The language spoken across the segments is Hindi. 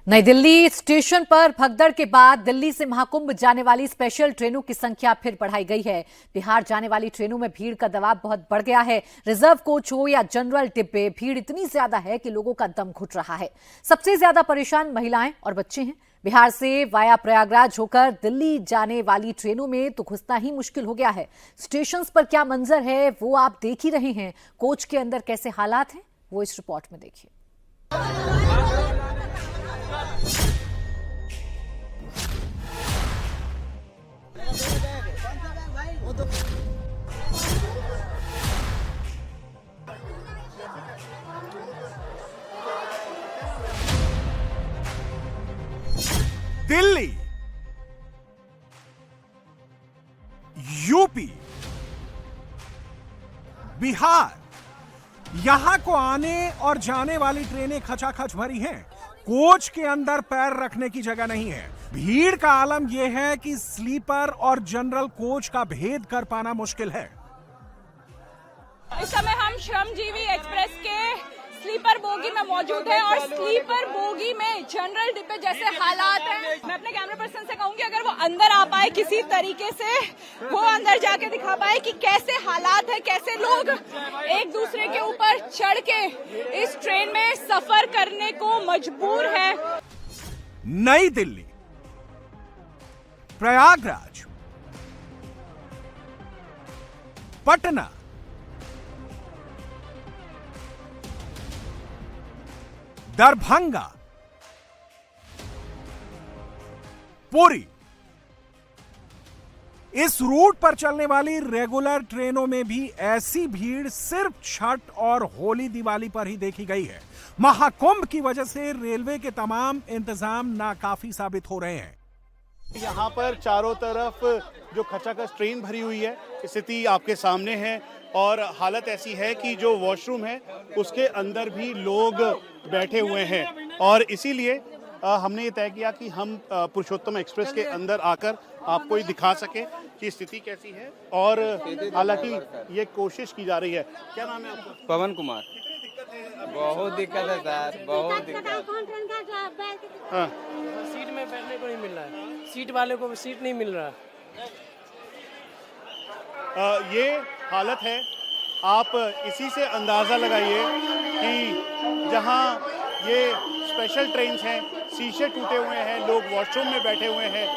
नई दिल्ली स्टेशन पर भगदड़ के बाद दिल्ली से महाकुंभ जाने वाली स्पेशल ट्रेनों की संख्या फिर बढ़ाई गई है। बिहार जाने वाली ट्रेनों में भीड़ का दबाव बहुत बढ़ गया है। रिजर्व कोच हो या जनरल डिब्बे, भीड़ इतनी ज्यादा है कि लोगों का दम घुट रहा है। सबसे ज्यादा परेशान महिलाएं और बच्चे हैं। बिहार से वाया प्रयागराज होकर दिल्ली जाने वाली ट्रेनों में तो घुसना ही मुश्किल हो गया है। स्टेशन पर क्या मंजर है वो आप देख ही रहे हैं। कोच के अंदर कैसे हालात हैं वो इस रिपोर्ट में देखिए। दिल्ली, यूपी, बिहार, यहां को आने और जाने वाली ट्रेनें खचाखच भरी हैं। कोच के अंदर पैर रखने की जगह नहीं है। भीड़ का आलम यह है कि स्लीपर और जनरल कोच का भेद कर पाना मुश्किल है। इस समय हम श्रमजीवी एक्सप्रेस के स्लीपर बोगी में मौजूद है और स्लीपर बोगी में जनरल डिब्बे जैसे हालात हैं। मैं अपने कैमरा पर्सन से कहूंगी अगर वो अंदर आ पाए किसी तरीके से, वो अंदर जाके दिखा पाए कि कैसे हालात है, कैसे लोग एक दूसरे के ऊपर चढ़ के इस ट्रेन में सफर करने को मजबूर है। नई दिल्ली, प्रयागराज, पटना, दरभंगा, पुरी, इस रूट पर चलने वाली रेगुलर ट्रेनों में भी ऐसी भीड़ सिर्फ छठ और होली दिवाली पर ही देखी गई है। महाकुंभ की वजह से रेलवे के तमाम इंतजाम नाकाफी साबित हो रहे हैं। यहाँ पर चारों तरफ जो खचाखच ट्रेन भरी हुई है, स्थिति आपके सामने है और हालत ऐसी है कि जो वॉशरूम है उसके अंदर भी लोग बैठे हुए हैं और इसीलिए हमने ये तय किया कि हम पुरुषोत्तम एक्सप्रेस के अंदर आकर आपको ये दिखा सके कि स्थिति कैसी है और हालांकि ये कोशिश की जा रही है। क्या नाम है आपका? पवन कुमार। बहुत दिक्कत है सर, बहुत दिक्कत। हाँ। सीट में बैठने को नहीं मिल रहा है, सीट वाले को सीट नहीं मिल रहा। ये हालत है, आप इसी से अंदाज़ा लगाइए कि जहां ये स्पेशल ट्रेन्स हैं, शीशे टूटे हुए हैं, लोग वॉशरूम में बैठे हुए हैं,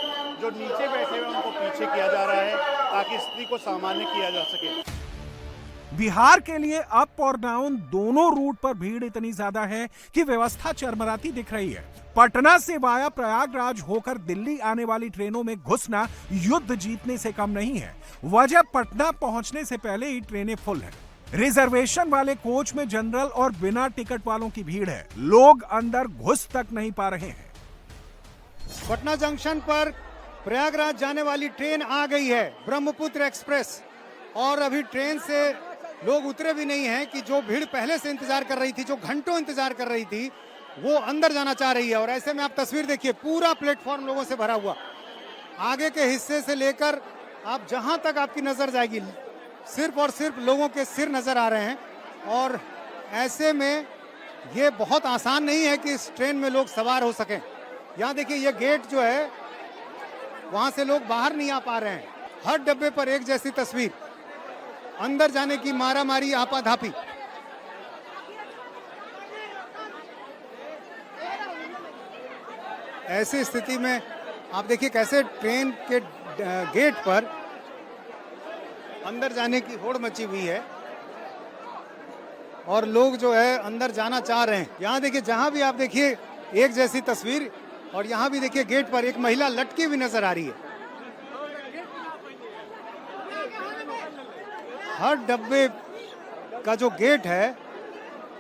जो नीचे बैठे हुए हैं उनको पीछे किया जा रहा है ताकि स्थिति को सामान्य किया जा सके। बिहार के लिए अप और डाउन दोनों रूट पर भीड़ इतनी ज्यादा है कि व्यवस्था चरमराती दिख रही है। पटना से वाया प्रयागराज होकर दिल्ली आने वाली ट्रेनों में घुसना युद्ध जीतने से कम नहीं है। वजह पटना पहुंचने से पहले ही ट्रेनें फुल हैं। रिजर्वेशन वाले कोच में जनरल और बिना टिकट वालों की भीड़ है। लोग अंदर घुस तक नहीं पा रहे हैं। पटना जंक्शन पर प्रयागराज जाने वाली ट्रेन आ गई है, ब्रह्मपुत्र एक्सप्रेस, और अभी ट्रेन से लोग उतरे भी नहीं हैं कि जो भीड़ पहले से इंतजार कर रही थी, जो घंटों इंतजार कर रही थी, वो अंदर जाना चाह रही है। और ऐसे में आप तस्वीर देखिए, पूरा प्लेटफॉर्म लोगों से भरा हुआ। आगे के हिस्से से लेकर आप जहां तक आपकी नजर जाएगी सिर्फ और सिर्फ लोगों के सिर नजर आ रहे हैं। और ऐसे में ये बहुत आसान नहीं है कि इस ट्रेन में लोग सवार हो सकें। यहाँ देखिए, ये गेट जो है वहां से लोग बाहर नहीं आ पा रहे हैं। हर डब्बे पर एक जैसी तस्वीर, अंदर जाने की मारामारी, आपाधापी। ऐसी स्थिति में आप देखिए कैसे ट्रेन के गेट पर अंदर जाने की होड़ मची हुई है और लोग जो है अंदर जाना चाह रहे हैं। यहाँ देखिए, जहां भी आप देखिए एक जैसी तस्वीर, और यहाँ भी देखिए गेट पर एक महिला लटकी हुई नजर आ रही है। हर डब्बे का जो गेट है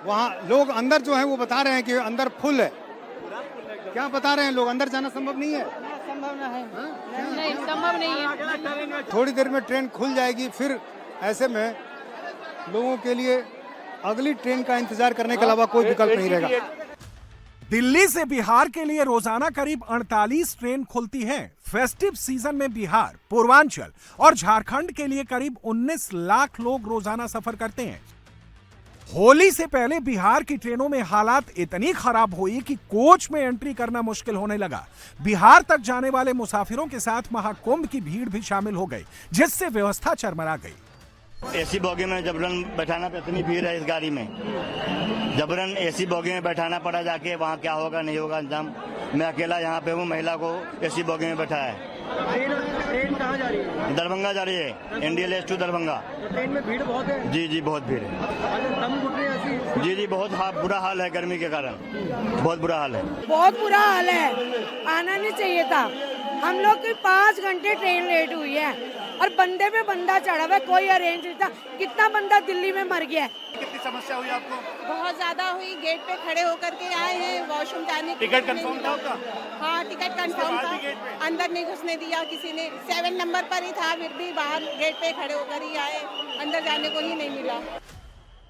वहाँ लोग अंदर जो है वो बता रहे हैं कि अंदर फुल है। क्या बता रहे हैं लोग? अंदर जाना संभव नहीं है। संभव नहीं, संभव नहीं है। थोड़ी देर में ट्रेन खुल जाएगी, फिर ऐसे में लोगों के लिए अगली ट्रेन का इंतजार करने के अलावा कोई विकल्प नहीं रहेगा। दिल्ली से बिहार के लिए रोजाना करीब 48 ट्रेन खुलती है। फेस्टिव सीजन में बिहार, पूर्वांचल और झारखंड के लिए करीब 19 लाख लोग रोजाना सफर करते हैं। होली से पहले बिहार की ट्रेनों में हालात इतनी खराब हुई कि कोच में एंट्री करना मुश्किल होने लगा। बिहार तक जाने वाले मुसाफिरों के साथ महाकुंभ की भीड़ भी शामिल हो गई, जिससे व्यवस्था चरमरा गई। एसी बोगी में जबरन बैठाना पे इतनी भीड़ है इस गाड़ी में, जबरन एसी बोगी में बैठाना पड़ा। जाके वहाँ क्या होगा नहीं होगा इंतजाम। मैं अकेला यहाँ पे हूँ, महिला को एसी बोगी में बैठा है। ट्रेन कहाँ जा रही है? दरभंगा जा रही है, NDLS टू दरभंगा। ट्रेन में भीड़ बहुत है? जी बहुत भीड़ है। दम घुट रही है ऐसी? जी बहुत बुरा हाल है, गर्मी के कारण बहुत बुरा हाल है। बहुत बुरा हाल है, आना नहीं चाहिए था। हम लोग की 5 घंटे ट्रेन लेट हुई है और बंदे पे बंदा चढ़ा हुआ है, कोई अरेंज नहीं था। कितना बंदा दिल्ली में मर गया है। कितनी समस्या हुई आपको? बहुत ज्यादा हुई। गेट पे खड़े होकर के आए हैं, वॉशरूम जाने की। टिकट कंफर्म था आपका? हाँ टिकट कंफर्म था। अंदर नहीं घुसने दिया किसी ने। 7 नंबर पर ही था, फिर भी बाहर गेट पे खड़े होकर ही आए, अंदर जाने को ही नहीं मिला।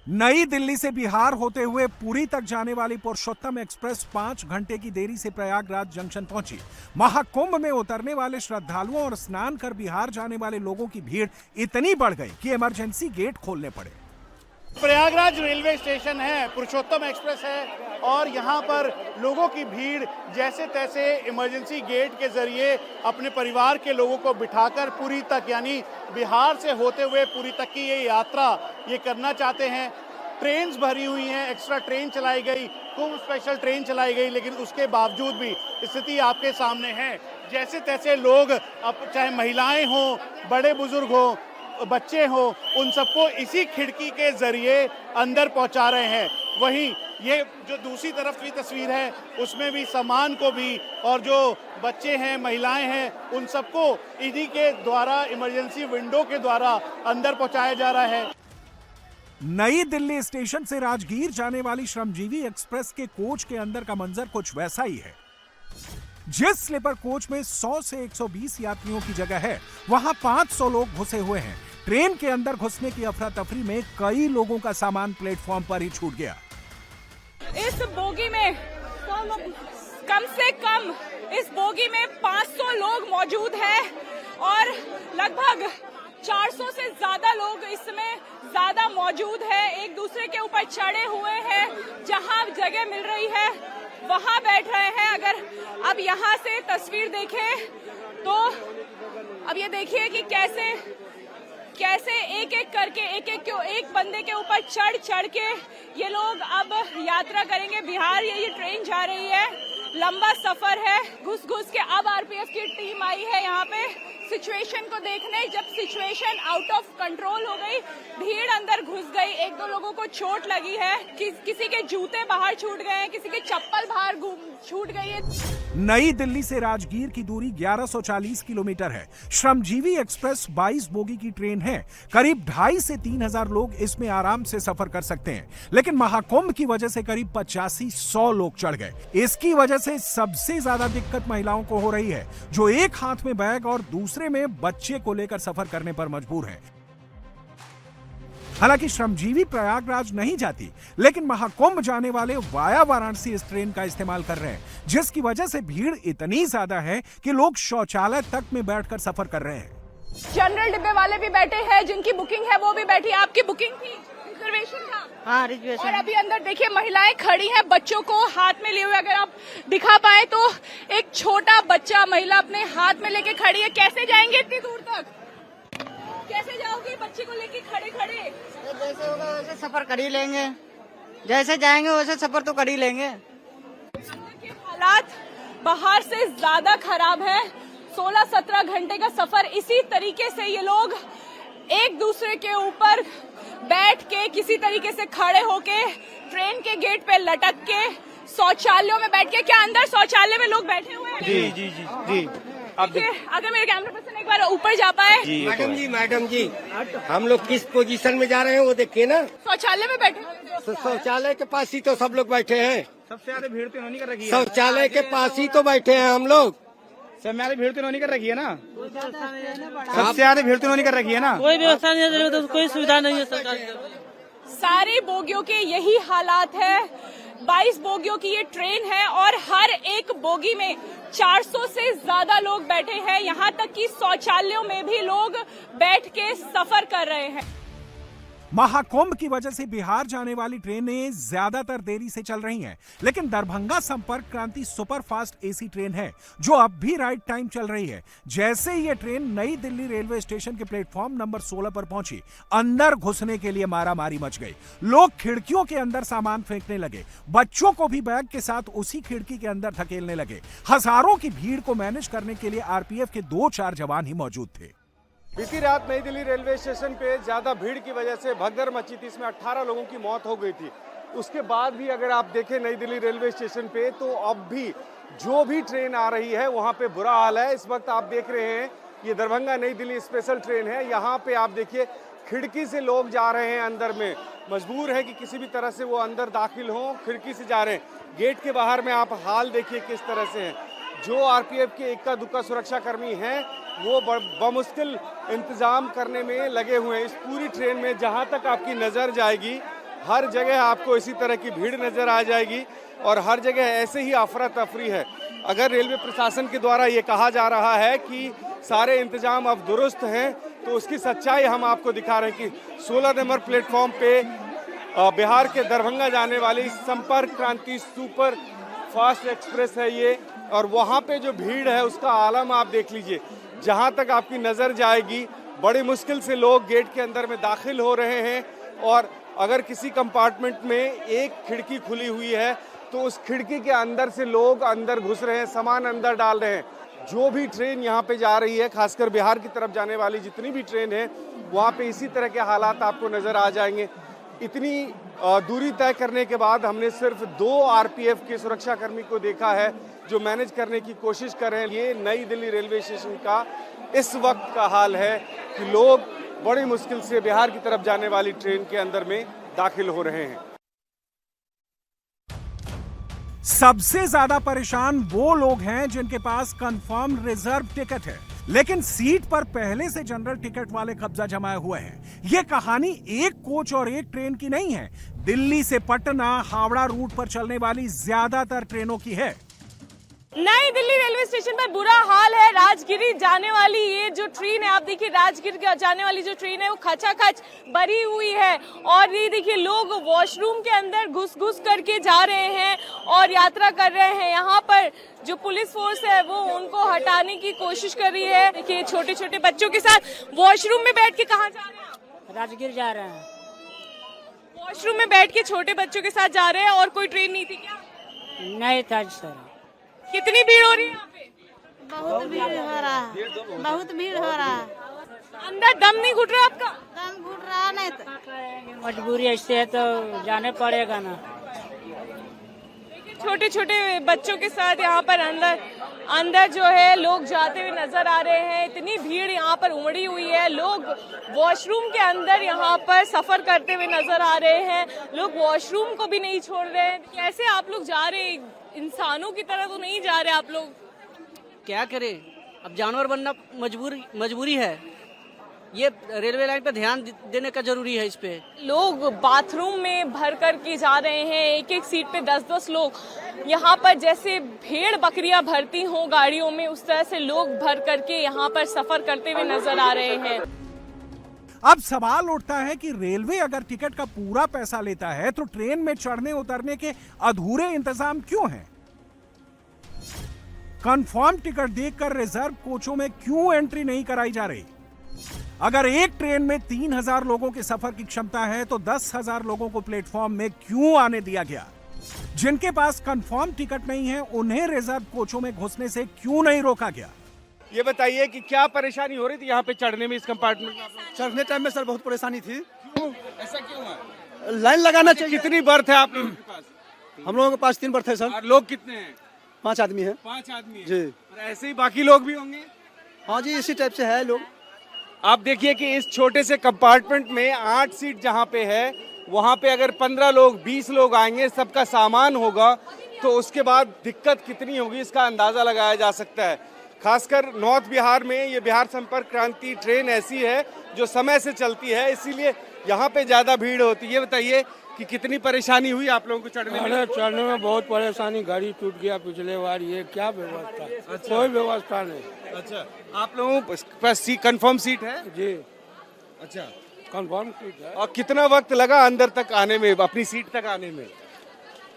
नई दिल्ली से बिहार होते हुए पुरी तक जाने वाली पुरुषोत्तम एक्सप्रेस 5 घंटे की देरी से प्रयागराज जंक्शन पहुंची। महाकुंभ में उतरने वाले श्रद्धालुओं और स्नान कर बिहार जाने वाले लोगों की भीड़ इतनी बढ़ गई कि इमरजेंसी गेट खोलने पड़े। प्रयागराज रेलवे स्टेशन है, पुरुषोत्तम एक्सप्रेस है और यहाँ पर लोगों की भीड़ जैसे तैसे इमरजेंसी गेट के जरिए अपने परिवार के लोगों को बिठाकर पुरी तक, यानी बिहार से होते हुए पुरी तक की ये यात्रा ये करना चाहते हैं। ट्रेन्स भरी हुई हैं, एक्स्ट्रा ट्रेन चलाई गई, कुंभ स्पेशल ट्रेन चलाई गई, लेकिन उसके बावजूद भी स्थिति आपके सामने है। जैसे तैसे लोग, अब चाहे महिलाएं हों, बड़े बुजुर्ग हों, बच्चे हो, उन सबको इसी खिड़की के जरिए अंदर पहुंचा रहे हैं। वहीं ये जो दूसरी तरफ की तस्वीर है उसमें भी सामान को भी, और जो बच्चे हैं, महिलाएं हैं, उन सबको इन्हीं के द्वारा, इमरजेंसी विंडो के द्वारा अंदर पहुंचाया जा रहा है। नई दिल्ली स्टेशन से राजगीर जाने वाली श्रमजीवी एक्सप्रेस के कोच के अंदर का मंजर कुछ वैसा ही है। जिस स्लीपर कोच में 100 से 120 यात्रियों की जगह है, वहां 500 लोग घुसे हुए हैं। ट्रेन के अंदर घुसने की अफरा तफरी में कई लोगों का सामान प्लेटफॉर्म पर ही छूट गया। इस बोगी में कम से कम इस बोगी में 500 लोग मौजूद हैं और लगभग 400 से ज्यादा लोग इसमें ज्यादा मौजूद है। एक दूसरे के ऊपर चढ़े हुए हैं, जहां जगह मिल रही है वहां बैठ रहे हैं। अगर अब यहां से तस्वीर देखें तो अब ये देखिए कि कैसे एक एक करके एक बंदे के ऊपर चढ़ के ये लोग अब यात्रा करेंगे। बिहार ये ट्रेन जा रही है, लंबा सफर है। घुस के अब आरपीएफ की टीम आई है यहाँ पे सिचुएशन को देखने। जब सिचुएशन आउट ऑफ कंट्रोल हो गई, भीड़ अंदर घुस गई, 1-2 लोगों को चोट लगी है, किसी के जूते बाहर छूट गए हैं, किसी के चप्पल बाहर छूट गई है। नई दिल्ली से राजगीर की दूरी 1140 किलोमीटर है। श्रमजीवी एक्सप्रेस 22 बोगी की ट्रेन है। करीब 2,500 से 3,000 लोग इसमें आराम से सफर कर सकते हैं, लेकिन महाकुंभ की वजह से करीब 85-100 लोग चढ़ गए। इसकी वजह से सबसे ज्यादा दिक्कत महिलाओं को हो रही है, जो एक हाथ में बैग और दूसरे में बच्चे को लेकर सफर करने पर मजबूर हैं। हालांकि श्रमजीवी प्रयागराज नहीं जाती, लेकिन महाकुंभ जाने वाले वाया वाराणसी इस ट्रेन का इस्तेमाल कर रहे हैं, जिसकी वजह से भीड़ इतनी ज्यादा है कि लोग शौचालय तक में बैठकर सफर कर रहे हैं। जनरल डिब्बे वाले भी बैठे हैं, जिनकी बुकिंग है वो भी बैठी। आपकी बुकिंग थी? रिजर्वेशन था? हाँ रिजर्वेशन। और अभी अंदर देखिए महिलाएं खड़ी हैं, बच्चों को हाथ में लिए हुए। अगर आप दिखा पाए तो एक छोटा बच्चा महिला अपने हाथ में लेके खड़ी है। कैसे जाएंगे इतनी दूर तक? कैसे जाओगे बच्चे को लेके खड़े? जैसे होगा वैसे सफर कर ही लेंगे, जैसे जाएंगे वैसे सफर तो कर ही लेंगे। हालात बाहर से ज्यादा खराब है। 16-17 घंटे का सफर इसी तरीके से ये लोग एक दूसरे के ऊपर बैठ के, किसी तरीके से खड़े होके, ट्रेन के गेट पे लटक के, शौचालयों में बैठ के। क्या अंदर शौचालय में लोग बैठे हुए हैं? जी अगर मेरे कैमरा पर्सन एक बार ऊपर जा पाए। मैडम जी हम लोग किस पोजीशन में जा रहे हैं वो देखिए ना। शौचालय में बैठे, शौचालय के पास ही तो सब लोग बैठे हैं। सबसे ज्यादा भीड़ तो इन्होंने कर रखी है। शौचालय के पास ही तो बैठे हैं हम लोग। सबसे ज्यादा भीड़ तो इन्होंने कर रखी है ना। सबसे ज्यादा भीड़ तो इन्होंने कर रखी है ना। कोई व्यवस्था नहीं है, तो कोई सुविधा नहीं है सरकार की। सारी बोगियों के यही हालात है। 22 बोगियों की ये ट्रेन है और हर एक बोगी में 400 से ज्यादा लोग बैठे हैं। यहाँ तक कि शौचालयों में भी लोग बैठ के सफर कर रहे हैं। महाकुंभ की वजह से बिहार जाने वाली ट्रेनें ज्यादातर देरी से चल रही हैं, लेकिन दरभंगा संपर्क क्रांति सुपरफास्ट एसी ट्रेन है जो अब भी राइट टाइम चल रही है। जैसे ही ये ट्रेन नई दिल्ली रेलवे स्टेशन के प्लेटफॉर्म नंबर 16 पर पहुंची, अंदर घुसने के लिए मारामारी मच गई। लोग खिड़कियों के अंदर सामान फेंकने लगे, बच्चों को भी बैग के साथ उसी खिड़की के अंदर धकेलने लगे। हजारों की भीड़ को मैनेज करने के लिए आरपीएफ के 2-4 जवान ही मौजूद थे। बीती रात नई दिल्ली रेलवे स्टेशन पे ज्यादा भीड़ की वजह से भगदड़ मची थी, इसमें 18 लोगों की मौत हो गई थी। उसके बाद भी अगर आप देखें नई दिल्ली रेलवे स्टेशन पे, तो अब भी जो भी ट्रेन आ रही है वहां पे बुरा हाल है। इस वक्त आप देख रहे हैं ये दरभंगा नई दिल्ली स्पेशल ट्रेन है। यहाँ पे आप देखिए खिड़की से लोग जा रहे हैं अंदर में, मजबूर है कि किसी भी तरह से वो अंदर दाखिल हों, खिड़की से जा रहे हैं। गेट के बाहर में आप हाल देखिए किस तरह से है। जो आरपीएफ के इक्का दुक्का सुरक्षा कर्मी हैं वो बमुश्किल इंतजाम करने में लगे हुए हैं। इस पूरी ट्रेन में जहां तक आपकी नजर जाएगी, हर जगह आपको इसी तरह की भीड़ नजर आ जाएगी और हर जगह ऐसे ही अफरा तफरी है। अगर रेलवे प्रशासन के द्वारा ये कहा जा रहा है कि सारे इंतजाम अब दुरुस्त हैं, तो उसकी सच्चाई हम आपको दिखा रहे हैं कि 16 नंबर प्लेटफॉर्म पे बिहार के दरभंगा जाने वाली संपर्क क्रांति सुपर फास्ट एक्सप्रेस है ये, और वहाँ पे जो भीड़ है उसका आलम आप देख लीजिए। जहाँ तक आपकी नज़र जाएगी बड़ी मुश्किल से लोग गेट के अंदर में दाखिल हो रहे हैं, और अगर किसी कंपार्टमेंट में एक खिड़की खुली हुई है तो उस खिड़की के अंदर से लोग अंदर घुस रहे हैं, सामान अंदर डाल रहे हैं। जो भी ट्रेन यहाँ पे जा रही है, खासकर बिहार की तरफ जाने वाली जितनी भी ट्रेन है, वहाँ पे इसी तरह के हालात आपको नज़र आ जाएंगे। इतनी दूरी तय करने के बाद हमने सिर्फ 2 आरपीएफ के सुरक्षाकर्मी को देखा है जो मैनेज करने की कोशिश कर रहे हैं। ये नई दिल्ली रेलवे स्टेशन का इस वक्त का हाल है कि लोग बड़ी मुश्किल से बिहार की तरफ जाने वाली ट्रेन के अंदर में दाखिल हो रहे हैं। सबसे ज्यादा परेशान वो लोग हैं जिनके पास कंफर्म रिजर्व टिकट है, लेकिन सीट पर पहले से जनरल टिकट वाले कब्जा जमाए हुए हैं। ये कहानी एक कोच और एक ट्रेन की नहीं है, दिल्ली से पटना, हावड़ा रूट पर चलने वाली ज्यादातर ट्रेनों की है। नई दिल्ली रेलवे स्टेशन पर बुरा हाल है। राजगिरी जाने वाली ये जो ट्रेन है, आप देखिए राजगिर जाने वाली जो ट्रेन है वो खचाखच भरी हुई है, और ये देखिए लोग वॉशरूम के अंदर घुस करके जा रहे हैं और यात्रा कर रहे हैं। यहाँ पर जो पुलिस फोर्स है वो उनको हटाने की कोशिश कर रही है। देखिए छोटे छोटे बच्चों के साथ वॉशरूम में बैठ के कहाँ जा रहे हैं? राजगिर जा रहे हैं। वॉशरूम में बैठ के छोटे बच्चों के साथ जा रहे हैं। और कोई ट्रेन नहीं थी क्या? नहीं था सर। कितनी भीड़ हो रही है यहाँ पे? बहुत भीड़ हो रहा है, बहुत भीड़ हो रहा है। अंदर दम नहीं घुट रहा आपका? दम घुट रहा नहीं तो मजबूरी ऐसे है तो जाने पड़ेगा ना। छोटे छोटे बच्चों के साथ यहाँ पर अंदर जो है लोग जाते हुए नजर आ रहे हैं। इतनी भीड़ यहाँ पर उमड़ी हुई है, लोग वॉशरूम के अंदर यहाँ पर सफर करते हुए नजर आ रहे हैं। लोग वॉशरूम को भी नहीं छोड़ रहे हैं। कैसे आप लोग जा रहे हैं? इंसानों की तरह तो नहीं जा रहे आप लोग। क्या करें, अब जानवर बनना मजबूरी है। ये रेलवे लाइन पे ध्यान देने का जरूरी है। इस पे लोग बाथरूम में भर कर के जा रहे हैं, एक एक सीट पे 10-10 लोग। यहाँ पर जैसे भेड़ बकरियां भरती हों गाड़ियों में, उस तरह से लोग भर करके यहाँ पर सफर करते हुए नजर आ रहे हैं। अब सवाल उठता है कि रेलवे अगर टिकट का पूरा पैसा लेता है तो ट्रेन में चढ़ने उतरने के अधूरे इंतजाम क्यों हैं? कंफर्म टिकट देखकर रिजर्व कोचों में क्यों एंट्री नहीं कराई जा रही? अगर एक ट्रेन में 3000 लोगों के सफर की क्षमता है तो 10,000 लोगों को प्लेटफॉर्म में क्यों आने दिया गया? जिनके पास कंफर्म टिकट नहीं है उन्हें रिजर्व कोचों में घुसने से क्यों नहीं रोका गया? ये बताइए कि क्या परेशानी हो रही थी यहाँ पे चढ़ने में, इस कंपार्टमेंट में? चढ़ने टाइम में सर बहुत परेशानी थी। ऐसा क्यों है? लाइन लगाना चाहिए। कितनी बर्थ है आप लोगों के पास? हम लोगों के पास 3 बर्थ है सर। और लोग कितने हैं? 5 आदमी हैं। 5 आदमी हैं। जी। और ऐसे ही बाकी लोग भी होंगे? हाँ जी, इसी टाइप से है लोग। आप देखिए कि इस छोटे से कंपार्टमेंट में 8 सीट जहाँ पे है, वहाँ पे अगर 15 लोग 20 लोग आएंगे, सबका सामान होगा, तो उसके बाद दिक्कत कितनी होगी इसका अंदाजा लगाया जा सकता है। खासकर नॉर्थ बिहार में ये बिहार संपर्क क्रांति ट्रेन ऐसी है जो समय से चलती है, इसीलिए यहाँ पे ज्यादा भीड़ होती है। ये बताइए कि कितनी परेशानी हुई आप लोगों को चढ़ने में? चढ़ने में बहुत परेशानी, गाड़ी टूट गया पिछले बार। ये क्या व्यवस्था? अच्छा। कोई व्यवस्था नहीं। अच्छा, आप लोगों के पास कंफर्म सीट है? जी। अच्छा, कंफर्म सीट है। और कितना वक्त लगा अंदर तक आने में, अपनी सीट तक आने में?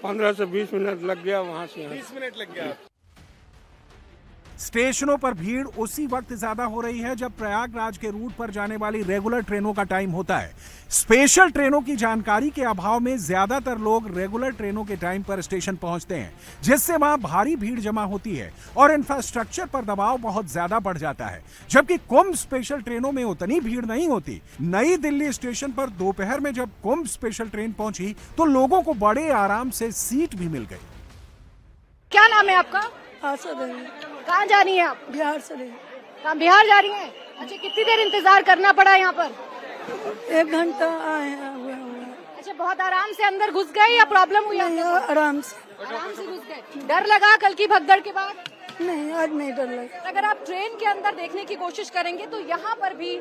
15 से 20 मिनट लग गया वहाँ से। 20 मिनट लग गया। स्टेशनों पर भीड़ उसी वक्त ज्यादा हो रही है जब प्रयागराज के रूट पर जाने वाली रेगुलर ट्रेनों का टाइम होता है। स्पेशल ट्रेनों की जानकारी के अभाव में ज्यादातर लोग रेगुलर ट्रेनों के टाइम पर स्टेशन पहुंचते हैं, जिससे वहां भारी भीड़ जमा होती है और इंफ्रास्ट्रक्चर पर दबाव बहुत ज्यादा बढ़ जाता है। जबकि कुंभ स्पेशल ट्रेनों में उतनी भीड़ नहीं होती। नई दिल्ली स्टेशन पर दोपहर में जब कुंभ स्पेशल ट्रेन पहुंची तो लोगों को बड़े आराम से सीट भी मिल गई। क्या नाम है आपका? कहाँ जा रही हैं आप? बिहार से कहाँ बिहार जा रही हैं? अच्छा, कितनी देर इंतजार करना पड़ा यहाँ पर? 1 घंटा आए हुए। अच्छा, बहुत आराम से अंदर घुस गए या प्रॉब्लम हुई? आराम से घुस गए। डर लगा कल की भगदड़ के बाद? नहीं, आज नहीं डर लगा। अगर आप ट्रेन के अंदर देखने की कोशिश करेंगे तो यहाँ पर भी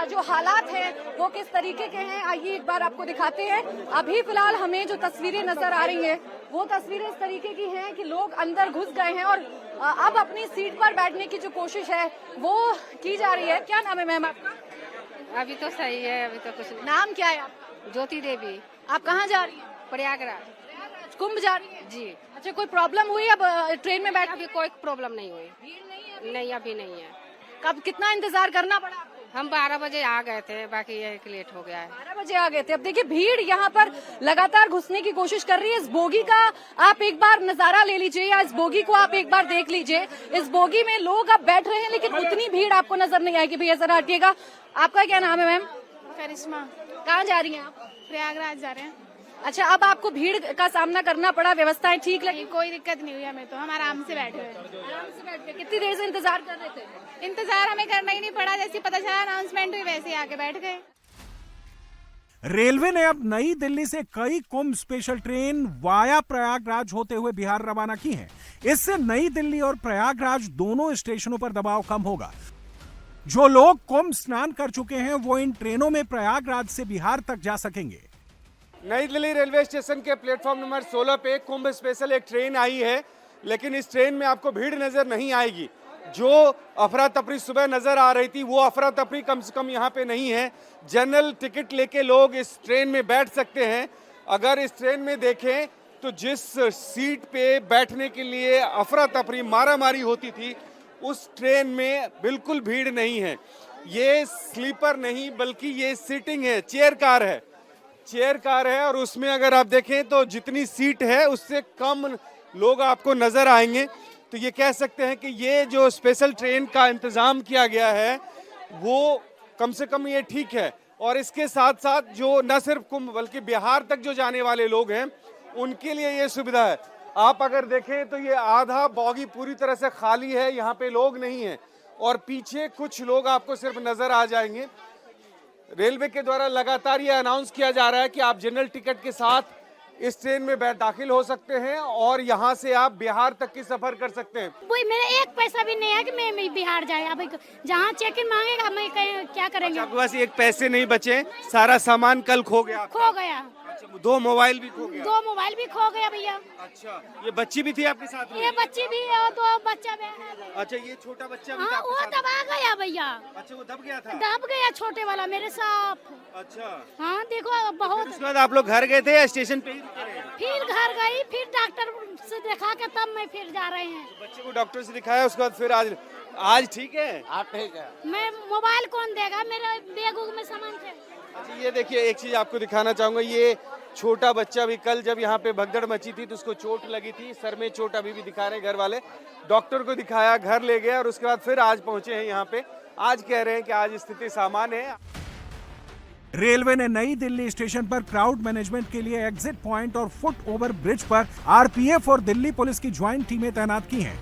जो हालात हैं वो किस तरीके के हैं, आइए एक बार आपको दिखाते हैं। अभी फिलहाल हमें जो तस्वीरें नजर आ रही हैं वो तस्वीरें इस तरीके की हैं कि लोग अंदर घुस गए हैं और अब अपनी सीट पर बैठने की जो कोशिश है वो की जा रही है। क्या नाम है मैम आपका? अभी तो सही है, अभी तो कुछ। नाम क्या है आपका? ज्योति देवी। आप कहाँ जा रही हैं? प्रयागराज। कुंभ जा रही है जी। अच्छा, कोई प्रॉब्लम हुई अब ट्रेन में बैठ? अभी कोई प्रॉब्लम नहीं हुई। भीड़ नहीं है? नहीं, अभी नहीं है। कब कितना इंतजार करना पड़ा आपको? हम 12 बजे आ गए थे, बाकी ये लेट हो गया है। 12 बजे आ गए थे। अब देखिए भीड़ यहाँ पर लगातार घुसने की कोशिश कर रही है। इस बोगी का आप एक बार नजारा ले लीजिए या इस बोगी को आप एक बार देख लीजिए। इस बोगी में लोग अब बैठ रहे हैं लेकिन उतनी भीड़ आपको नजर नहीं आएगी। भैया जरा हटिएगा। आपका क्या नाम है मैम? करिश्मा। कहाँ जा रही हैं आप? प्रयागराज जा रहे हैं। अच्छा, अब आपको भीड़ का सामना करना पड़ा, व्यवस्थाएं ठीक लगी? कोई दिक्कत नहीं हुई हमें, तो हम आराम से बैठे हुए। आराम से बैठ गए। कितनी देर से इंतजार कर रहे थे? इंतजार हमें करना ही नहीं पड़ा, जैसे पता चला अनाउंसमेंट हुई वैसे आके बैठ गए। रेलवे ने अब नई दिल्ली से कई कुंभ स्पेशल ट्रेन वाया प्रयागराज होते हुए बिहार रवाना की हैं। इससे नई दिल्ली और प्रयागराज दोनों स्टेशनों पर दबाव कम होगा। जो लोग कुंभ स्नान कर चुके हैं वो इन ट्रेनों में प्रयागराज से बिहार तक जा सकेंगे। नई दिल्ली रेलवे स्टेशन के प्लेटफॉर्म नंबर 16 पे कुंभ स्पेशल एक ट्रेन आई है, लेकिन इस ट्रेन में आपको भीड़ नजर नहीं आएगी। जो अफरा तफरी सुबह नजर आ रही थी वो अफरा तफरी कम से कम यहाँ पे नहीं है। जनरल टिकट लेके लोग इस ट्रेन में बैठ सकते हैं। अगर इस ट्रेन में देखें तो जिस सीट पे बैठने के लिए अफरा तफरी मारामारी होती थी उस ट्रेन में बिल्कुल भीड़ नहीं है। ये स्लीपर नहीं बल्कि ये सीटिंग है, चेयर कार है और उसमें अगर आप देखें तो जितनी सीट है उससे कम लोग आपको नजर आएंगे। तो ये कह सकते हैं कि ये जो स्पेशल ट्रेन का इंतजाम किया गया है वो कम से कम ये ठीक है। और इसके साथ साथ जो न सिर्फ कुंभ बल्कि बिहार तक जो जाने वाले लोग हैं उनके लिए ये सुविधा है। आप अगर देखें तो ये आधा बॉगी पूरी तरह से खाली है, यहाँ पे लोग नहीं है और पीछे कुछ लोग आपको सिर्फ नजर आ जाएंगे। रेलवे के द्वारा लगातार ये अनाउंस किया जा रहा है कि आप जनरल टिकट के साथ इस ट्रेन में दाखिल हो सकते हैं और यहाँ से आप बिहार तक की सफर कर सकते हैं। वही मेरा 1 पैसा भी नहीं है कि मैं बिहार जाए। अब जहाँ चेक इन मांगेगा मैं क्या करेंगे? आपके पास 1 पैसे नहीं बचे, सारा सामान कल खो गया। 2 मोबाइल भी खो गया। 2 मोबाइल भी खो गया भैया। अच्छा, ये बच्ची भी थी आपके साथ में? ये बच्ची भी है और 2 बच्चा भी है। अच्छा, ये छोटा बच्चा भी हाँ, वो दबा गया भैया। अच्छा, वो दब गया था? दब गया छोटे वाला मेरे साथ। अच्छा, हाँ देखो बहुत। उसके बाद आप लोग घर गए थे या स्टेशन पे ही? फिर घर गई, फिर डॉक्टर से दिखा के तब मैं फिर जा रहे हैं। बच्चे को डॉक्टर से दिखाया, उसके बाद फिर आज ठीक है? आप ठीक है। मैं मोबाइल कौन देगा, मेरे बैग में सामान थे। अच्छा, ये देखिए एक चीज आपको दिखाना चाहूंगा। ये छोटा बच्चा भी कल जब यहाँ पे भगदड़ मची थी तो उसको चोट लगी थी, सर में चोट अभी भी दिखा रहे घर वाले। डॉक्टर को दिखाया, घर ले गए और उसके बाद फिर आज पहुंचे हैं यहाँ पे। आज कह रहे हैं कि आज स्थिति सामान्य है। रेलवे ने नई दिल्ली स्टेशन पर क्राउड मैनेजमेंट के लिए एग्जिट पॉइंट और फुट ओवर ब्रिज पर आरपीएफ और दिल्ली पुलिस की ज्वाइंट टीमें तैनात की हैं।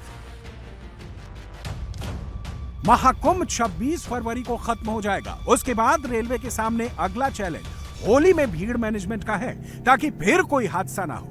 महाकुंभ 26 फरवरी को खत्म हो जाएगा। उसके बाद रेलवे के सामने अगला चैलेंज होली में भीड़ मैनेजमेंट का है ताकि फिर कोई हादसा ना हो।